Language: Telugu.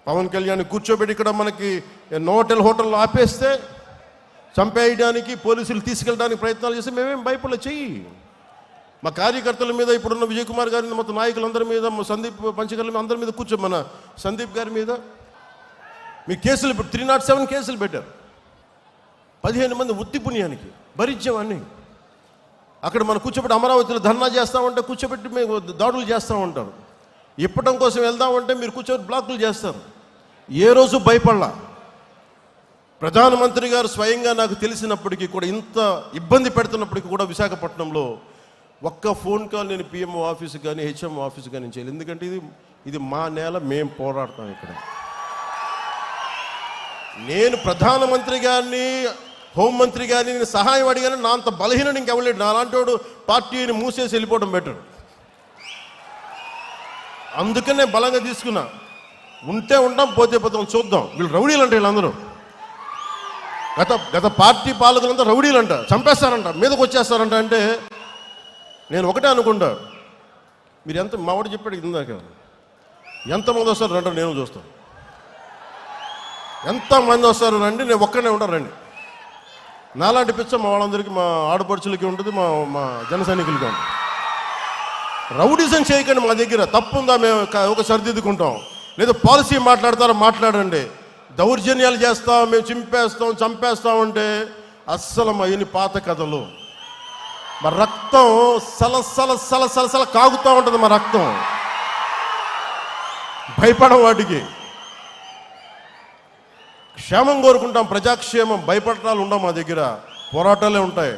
పవన్ కళ్యాణ్ కూర్చోబెట్టి ఇక్కడ మనకి హోటల్లో ఆపేస్తే చంపేయడానికి పోలీసులు తీసుకెళ్ళడానికి ప్రయత్నాలు చేస్తే మేమేం భయపడలే. చెయ్యి. మా కార్యకర్తల మీద, ఇప్పుడున్న విజయ్ కుమార్ గారి మొత్తం నాయకులందరి మీద, సందీప్ పంచకర్ల అందరి మీద మన సందీప్ గారి మీద మీ కేసులు 307 కేసులు పెట్టారు. 15 మంది ఉత్తి పుణ్యానికి భరించామని. అక్కడ మనం కూర్చోబెట్టి అమరావతిలో ధర్నా చేస్తామంటే కూర్చోబెట్టి మేము దాడులు చేస్తూ ఉంటారు. ఇప్పటం కోసం వెళ్దామంటే మీరు కూర్చోబెట్టి బ్లాకులు చేస్తారు. ఏ రోజు భయపడలా. ప్రధానమంత్రి గారు స్వయంగా నాకు తెలిసినప్పటికీ కూడా, ఇంత ఇబ్బంది పెడుతున్నప్పటికీ కూడా విశాఖపట్నంలో ఒక్క ఫోన్ కాల్ నేను పిఎంఓ ఆఫీస్కి కానీ హెచ్ఎంఓ ఆఫీస్కి కానీ చేయాలి. ఎందుకంటే ఇది మా నేల, మేము పోరాడతాం ఇక్కడ. నేను ప్రధానమంత్రి గారిని, హోంమంత్రి గారిని నేను సహాయం అడిగాను. నా అంత బలహీనుడు ఇంకెవలేడు. నా అలాంటి వాడు పార్టీని మూసేసి వెళ్ళిపోవడం బెటర్. అందుకనే బలంగా తీసుకున్నా. ఉంటే ఉంటాం, పోతే పోతాం, చూద్దాం. వీళ్ళు రౌడీలు అంటే వీళ్ళందరూ గత పార్టీ పాలకులంతా రౌడీలు అంట, చంపేస్తారంట, మీదకి వచ్చేస్తారంట. అంటే నేను ఒకటే అనుకుంటా, మీరు ఎంత మావాడు చెప్పాడు ఇందాక, ఎంతమంది వస్తారు రండి, నేను చూస్తాను. ఎంతమంది వస్తారు రండి, నేను ఒక్కనే ఉంటాను రండి. నాలాంటి పిచ్చ మా వాళ్ళందరికీ, మా ఆడపడుచులకి ఉంటుంది, మా జన సైనికులకి ఉంటుంది. రౌడీజం చేయకండి. మా దగ్గర తప్పు ఉందా మేము ఒక సరిదిద్దుకుంటాం. లేదా పాలసీ మాట్లాడతారా, మాట్లాడండి. దౌర్జన్యాలు చేస్తాం, మేము చింపేస్తాం, చంపేస్తామంటే అస్సలు మా ఇన్ని పాత కథలు. మా రక్తం సలసల కాగుతూ ఉంటుంది. మా రక్తం భయపడం. వాటికి క్షేమం కోరుకుంటాం, ప్రజాక్షేమం. భయపడటాలు ఉండవు మా దగ్గర, పోరాటాలే ఉంటాయి.